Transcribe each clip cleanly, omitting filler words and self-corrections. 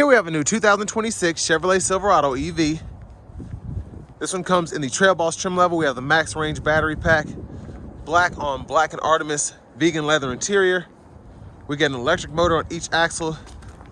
Here we have a new 2026 Chevrolet Silverado EV. This one comes in the TrailBoss trim level. We have the max range battery pack, black on black and Artemis vegan leather interior. We get an electric motor on each axle,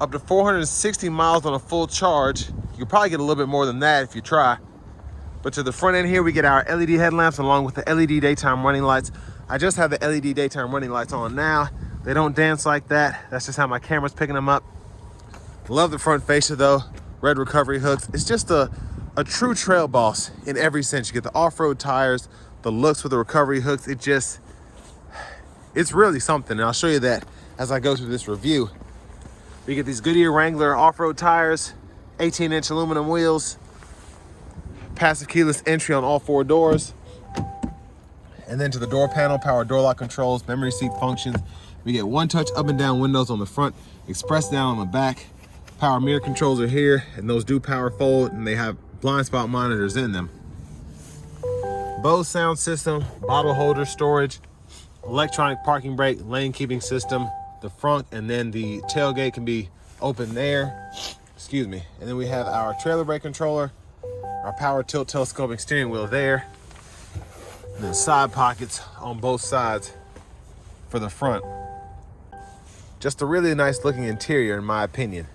up to 460 miles on a full charge. You can probably get a little bit more than that if you try. But to the front end here, we get our LED headlamps along with the LED daytime running lights. I just have the LED daytime running lights on now. They don't dance like that. That's just how my camera's picking them up. Love the front fascia though. Red recovery hooks. It's just a true TrailBoss in every sense. You get the off-road tires, the looks with the recovery hooks. It's really something. And I'll show you that as I go through this review. We get these Goodyear Wrangler off-road tires, 18-inch aluminum wheels, passive keyless entry on all 4 doors. And then to the door panel, power door lock controls, memory seat functions. We get one-touch up and down windows on the front, express down on the back. Power mirror controls are here, and those do power fold, and they have blind spot monitors in them. Bose sound system, bottle holder storage, electronic parking brake, lane keeping system, the front, and then the tailgate can be open there. Excuse me. And then we have our trailer brake controller, our power tilt telescoping steering wheel there, and then side pockets on both sides for the front. Just a really nice looking interior in my opinion.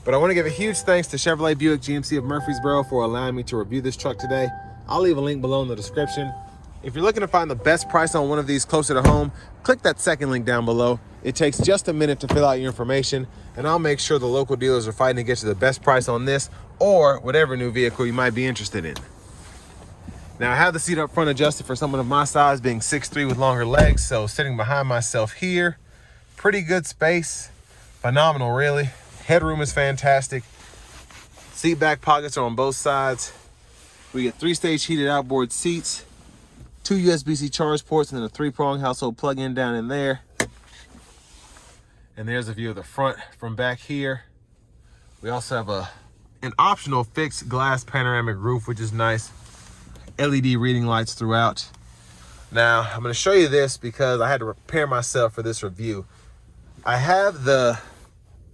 But I want to give a huge thanks to Chevrolet Buick GMC of Murfreesboro for allowing me to review this truck today. I'll leave a link below in the description. If you're looking to find the best price on one of these closer to home, click that second link down below. It takes just a minute to fill out your information, and I'll make sure the local dealers are fighting to get you the best price on this or whatever new vehicle you might be interested in. Now I have the seat up front adjusted for someone of my size, being 6'3" with longer legs, so sitting behind myself here, pretty good space, phenomenal really. Headroom is fantastic. Seat back pockets are on both sides. We get 3-stage heated outboard seats, 2 USB-C charge ports, and then a 3-prong household plug-in down in there. And there's a view of the front from back here. We also have an optional fixed glass panoramic roof, which is nice. LED reading lights throughout. Now, I'm going to show you this because I had to prepare myself for this review. I have the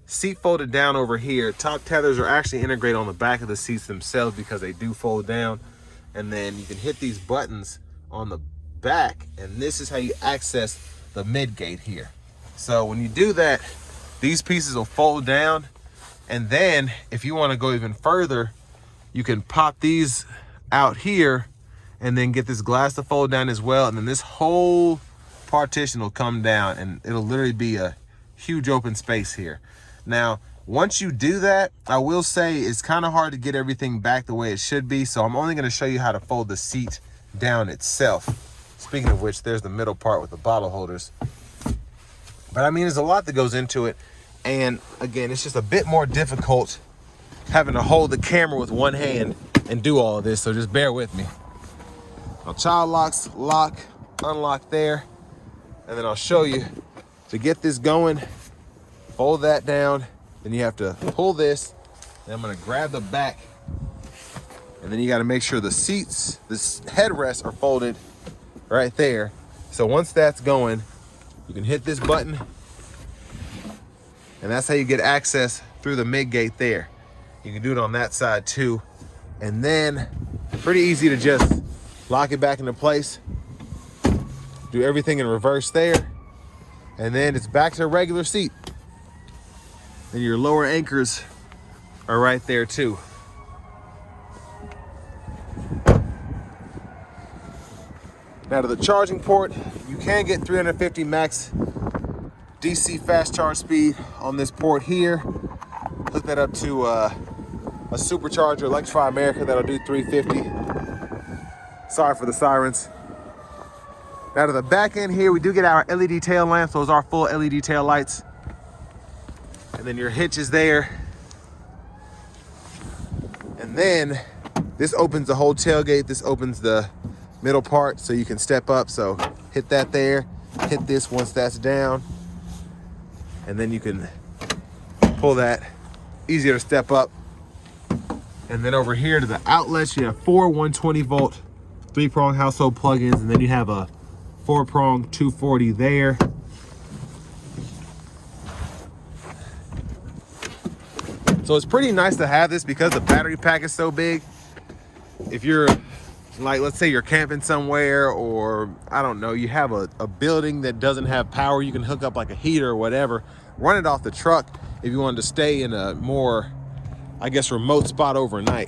seat folded down over here. Top tethers are actually integrated on the back of the seats themselves because they do fold down. And then you can hit these buttons on the back, and this is how you access the mid gate here. So when you do that, these pieces will fold down, and then if you want to go even further, you can pop these out here and then get this glass to fold down as well, and then this whole partition will come down and it'll literally be a huge open space here. Now once you do that, I will say it's kind of hard to get everything back the way it should be, so I'm only going to show you how to fold the seat down itself. Speaking of which, there's the middle part with the bottle holders. But I mean, there's a lot that goes into it, and again, it's just a bit more difficult having to hold the camera with one hand and do all of this, so just bear with me. Now, child locks, lock, unlock there, and then I'll show you to get this going. Fold that down, then you have to pull this, and I'm going to grab the back, and then you got to make sure the seats, this headrests are folded right there. So once that's going, you can hit this button, and that's how you get access through the mid gate there. You can do it on that side too, and then pretty easy to just lock it back into place, do everything in reverse there, and then it's back to a regular seat. And your lower anchors are right there too. Now to the charging port, you can get 350 max DC fast charge speed on this port here. Hook that up to a supercharger, Electrify America, that'll do 350. Sorry for the sirens. Now to the back end here, we do get our LED tail lamps. Those are full LED tail lights. And then your hitch is there. And then this opens the whole tailgate. This opens the middle part so you can step up. So hit that there, hit this once that's down. And then you can pull that, easier to step up. And then over here to the outlets, you have 4 120 volt 3-prong household plugins, and then you have a 4-prong 240 there. So it's pretty nice to have this because the battery pack is so big. If you're like, let's say you're camping somewhere, or I don't know, you have a building that doesn't have power, you can hook up like a heater or whatever, run it off the truck if you wanted to stay in a more, I guess, remote spot overnight.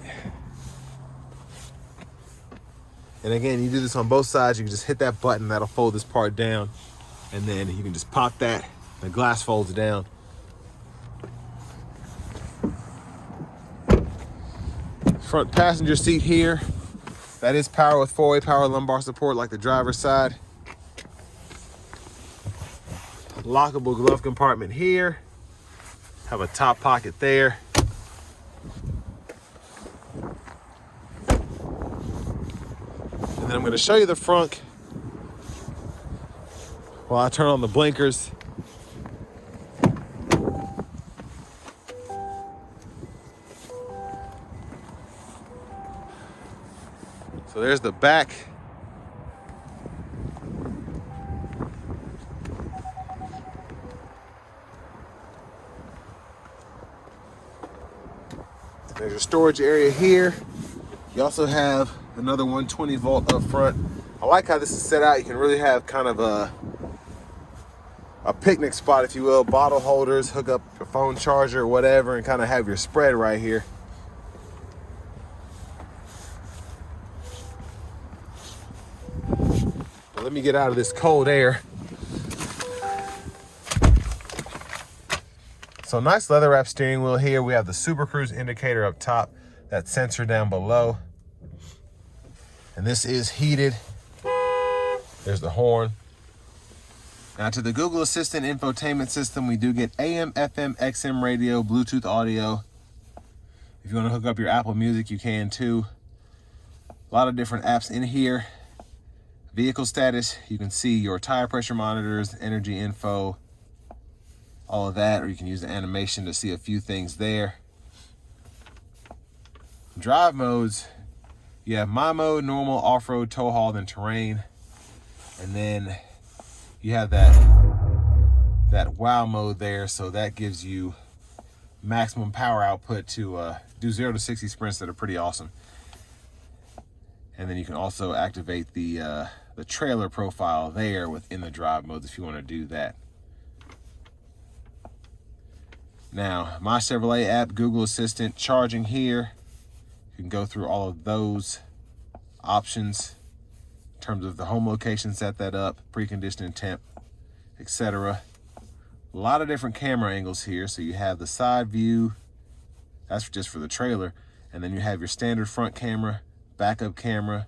And again, you do this on both sides. You can just hit that button, that'll fold this part down, and then you can just pop that, the glass folds down. Front passenger seat here, that is power with 4-way power lumbar support like the driver's side. Lockable glove compartment here. Have a top pocket there. And then I'm going to show you the frunk while I turn on the blinkers. So there's the back. There's your storage area here. You also have another 120 volt up front. I like how this is set out. You can really have kind of a picnic spot, if you will. Bottle holders, hook up your phone charger or whatever, and kind of have your spread right here. But let me get out of this cold air. So nice leather wrap steering wheel here. We have the Super Cruise indicator up top, that sensor down below. And this is heated. There's the horn. Now to the Google Assistant infotainment system, we do get AM, FM, XM radio, Bluetooth audio. If you want to hook up your Apple Music, you can too. A lot of different apps in here. Vehicle status, you can see your tire pressure monitors, energy info, all of that, or you can use the animation to see a few things there. Drive modes, you have my mode, normal, off-road, tow haul, then terrain. And then you have that wow mode there, so that gives you maximum power output to do 0 to 60 sprints that are pretty awesome. And then you can also activate the trailer profile there within the drive modes if you want to do that. Now, My Chevrolet app, Google Assistant, charging here. You can go through all of those options in terms of the home location, set that up, preconditioning temp, etc. A lot of different camera angles here. So you have the side view, that's just for the trailer, and then you have your standard front camera, backup camera,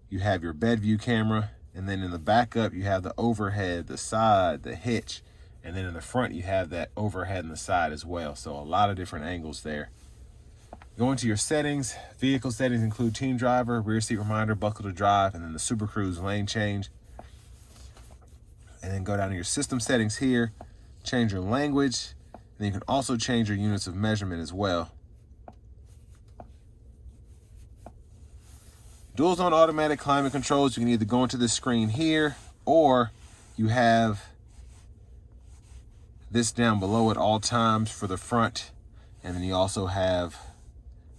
you have your bed view camera, and then in the backup you have the overhead, the side, the hitch, and then in the front you have that overhead and the side as well. So a lot of different angles there. Going to your settings, vehicle settings include team driver, rear seat reminder, buckle to drive, and then the Super Cruise lane change. And then go down to your system settings here, change your language, and then you can also change your units of measurement as well. Dual zone automatic climate controls, you can either go into this screen here, or you have this down below at all times for the front. And then you also have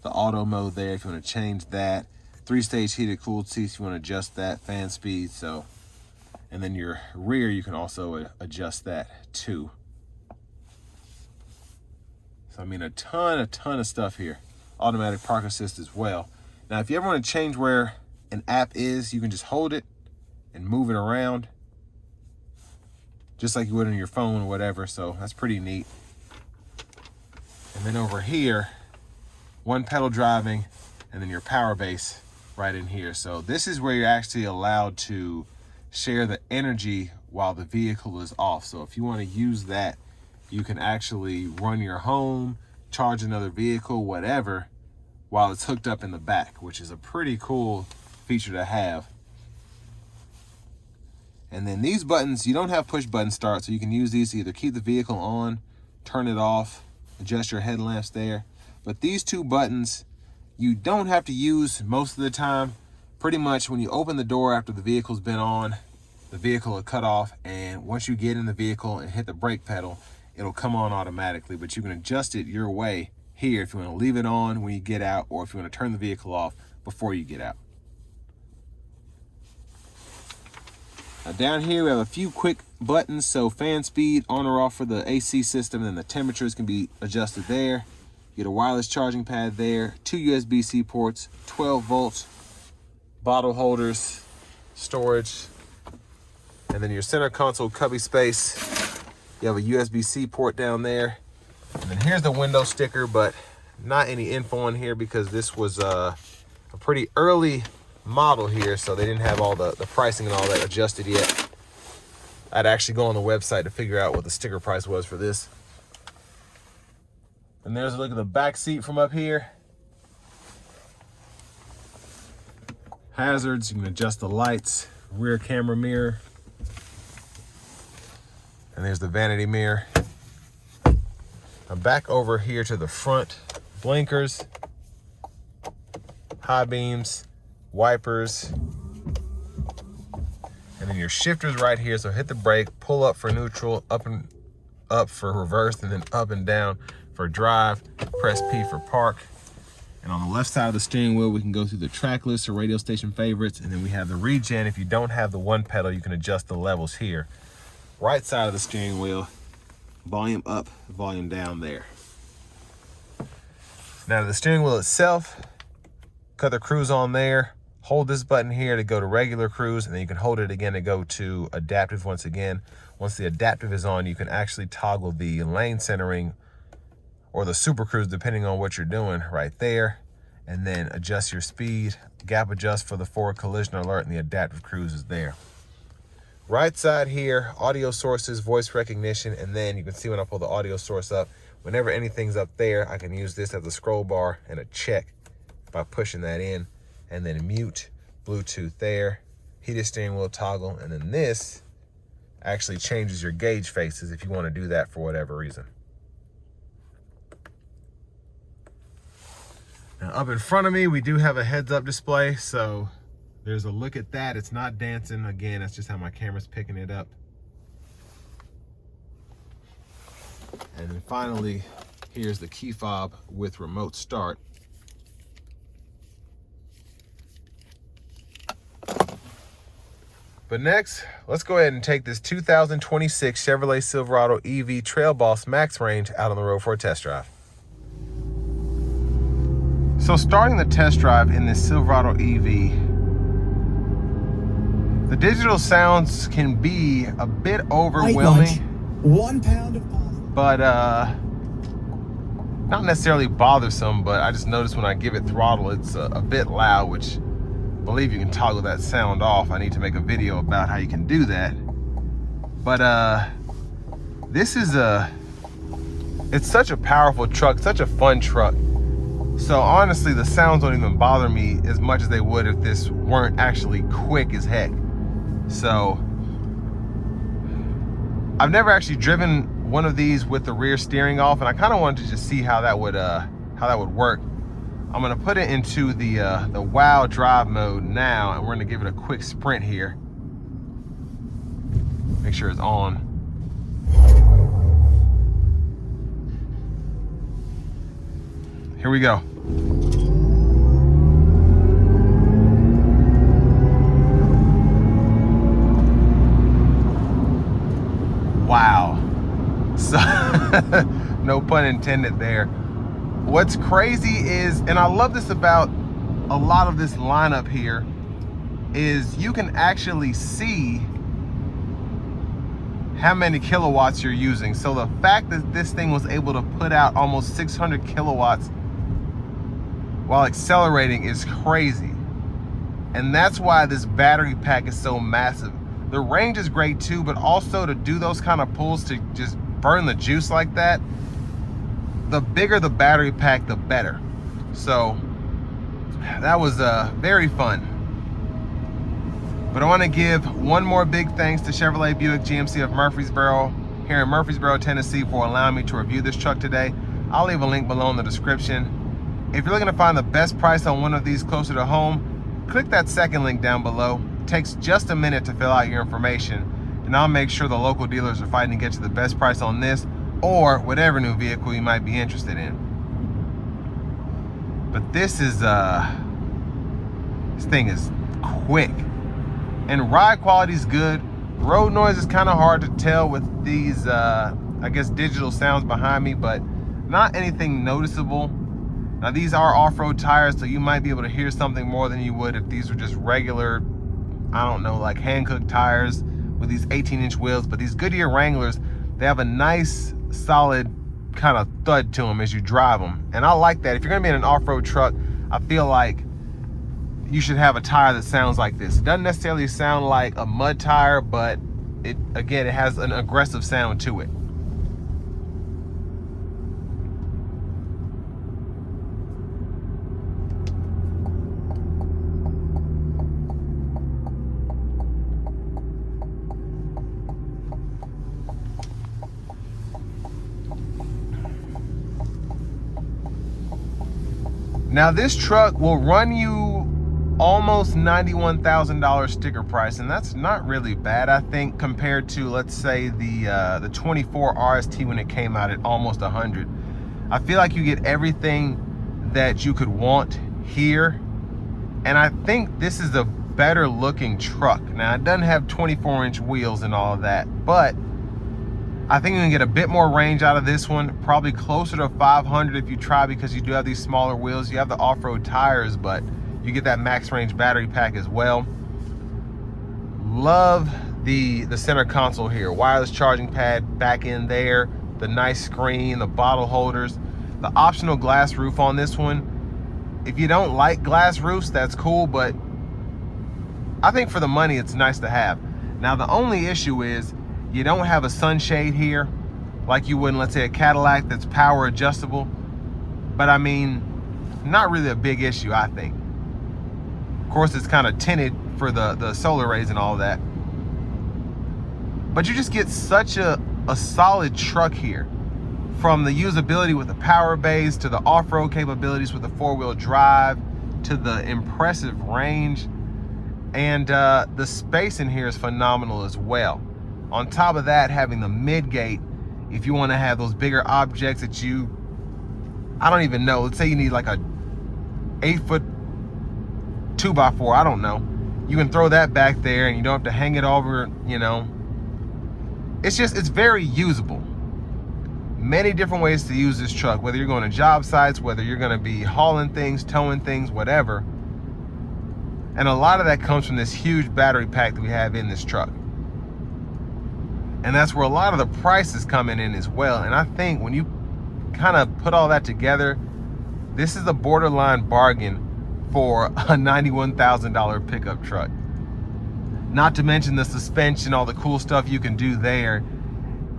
the auto mode there if you want to change that. 3-stage heated cooled seats, you want to adjust that, fan speed. So, and then your rear, you can also adjust that too. So I mean, a ton of stuff here. Automatic park assist as well. Now, if you ever want to change where an app is, you can just hold it and move it around, just like you would on your phone or whatever. So that's pretty neat. And then over here, one pedal driving, and then your power base right in here. So this is where you're actually allowed to share the energy while the vehicle is off. So if you want to use that, you can actually run your home, charge another vehicle, whatever, while it's hooked up in the back, which is a pretty cool feature to have. And then these buttons, you don't have push button start, so you can use these to either keep the vehicle on, turn it off, adjust your headlamps there. But these two buttons, you don't have to use most of the time. Pretty much when you open the door after the vehicle's been on, the vehicle will cut off, and once you get in the vehicle and hit the brake pedal, it'll come on automatically, but you can adjust it your way here if you want to leave it on when you get out, or if you want to turn the vehicle off before you get out. Now down here we have a few quick buttons, so fan speed on or off for the AC system, and then the temperatures can be adjusted there. You get a wireless charging pad there, 2 USB-C ports, 12 volts, bottle holders, storage, and then your center console cubby space. You have a USB-C port down there. And then here's the window sticker, but not any info on here because this was a pretty early model here, so they didn't have all the pricing and all that adjusted yet. I'd actually go on the website to figure out what the sticker price was for this. And there's a look at the back seat from up here. Hazards, you can adjust the lights, rear camera mirror. And there's the vanity mirror. I'm back over here to the front. Blinkers, high beams, wipers, and then your shifters right here. So hit the brake, pull up for neutral, up and up for reverse, and then up and down for drive. Press P for park. And on the left side of the steering wheel, we can go through the track list or radio station favorites, and then we have the regen. If you don't have the one pedal, you can adjust the levels here. Right side of the steering wheel, volume up, volume down there. Now the steering wheel itself, cut the cruise on there. Hold this button here to go to regular cruise, and then you can hold it again to go to adaptive once again. Once the adaptive is on, you can actually toggle the lane centering or the super cruise, depending on what you're doing, right there. And then adjust your speed, gap adjust for the forward collision alert, and the adaptive cruise is there. Right side here, audio sources, voice recognition, and then you can see when I pull the audio source up, whenever anything's up there, I can use this as a scroll bar and a check by pushing that in, and then mute, Bluetooth there, heated steering wheel toggle, and then this actually changes your gauge faces if you want to do that for whatever reason. Now up in front of me, we do have a heads-up display, so there's a look at that. It's not dancing. Again, that's just how my camera's picking it up. And then finally, here's the key fob with remote start. But next, let's go ahead and take this 2026 Chevrolet Silverado EV TrailBoss Max Range out on the road for a test drive. So starting the test drive in this Silverado EV, the digital sounds can be a bit overwhelming, 1 pound of pasta, but not necessarily bothersome. But I just noticed when I give it throttle, it's a bit loud, which I believe you can toggle that sound off. I need to make a video about how you can do that. But this is it's such a powerful truck, such a fun truck. So honestly, the sounds don't even bother me as much as they would if this weren't actually quick as heck. So I've never actually driven one of these with the rear steering off, and I kind of wanted to just see how that would work. I'm gonna put it into the WOW drive mode now, and we're gonna give it a quick sprint here. Make sure it's on. Here we go. Wow. So, no pun intended there. What's crazy is, and I love this about a lot of this lineup here, is you can actually see how many kilowatts you're using. So the fact that this thing was able to put out almost 600 kilowatts while accelerating is crazy. And that's why this battery pack is so massive. The range is great too, but also to do those kind of pulls, to just burn the juice like that, the bigger the battery pack, the better. So that was very fun. But I want to give one more big thanks to Chevrolet Buick GMC of Murfreesboro, here in Murfreesboro, Tennessee, for allowing me to review this truck today. I'll leave a link below in the description. If you're looking to find the best price on one of these closer to home, click that second link down below. It takes just a minute to fill out your information, and I'll make sure the local dealers are fighting to get you the best price on this, or whatever new vehicle you might be interested in. But this thing is quick, and ride quality is good. Road noise is kind of hard to tell with these I guess digital sounds behind me, but not anything noticeable. Now these are off-road tires, so you might be able to hear something more than you would if these were just regular, I don't know, like hand-cooked tires with these 18-inch wheels. But these Goodyear Wranglers, they have a nice solid kind of thud to them as you drive them, and I like that. If you're gonna be in an off-road truck, I feel like you should have a tire that sounds like this. It doesn't necessarily sound like a mud tire, but it has an aggressive sound to it. Now this truck will run you almost $91,000 sticker price, and that's not really bad, I think, compared to, let's say, the 24 RST when it came out at almost 100. I feel like you get everything that you could want here, and I think this is a better looking truck. Now it doesn't have 24-inch wheels and all of that, but I think you can get a bit more range out of this one, probably closer to 500 if you try, because you do have these smaller wheels. You have the off-road tires, but you get that max range battery pack as well. Love the center console here. Wireless charging pad back in there, the nice screen, the bottle holders, the optional glass roof on this one. If you don't like glass roofs, that's cool, but I think for the money, it's nice to have. Now the only issue is you don't have a sunshade here like you would in, let's say, a Cadillac that's power adjustable. But I mean, not really a big issue, I think. Of course, it's kind of tinted for the solar rays and all that. But you just get such a solid truck here. From the usability with the power bays, to the off-road capabilities with the four-wheel drive, to the impressive range. And the space in here is phenomenal as well. On top of that, having the mid-gate, if you want to have those bigger objects that you, I don't even know, let's say you need like a 8-foot 2x4, I don't know. You can throw that back there and you don't have to hang it over, you know. It's very usable. Many different ways to use this truck, whether you're going to job sites, whether you're going to be hauling things, towing things, whatever. And a lot of that comes from this huge battery pack that we have in this truck. And that's where a lot of the price is coming in as well. And I think when you kind of put all that together, this is a borderline bargain for a $91,000 pickup truck. Not to mention the suspension, all the cool stuff you can do there,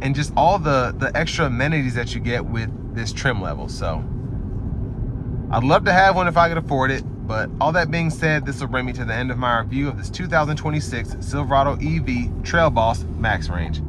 and just all the extra amenities that you get with this trim level. So I'd love to have one if I could afford it. But all that being said, this will bring me to the end of my review of this 2026 Silverado EV TrailBoss Max Range.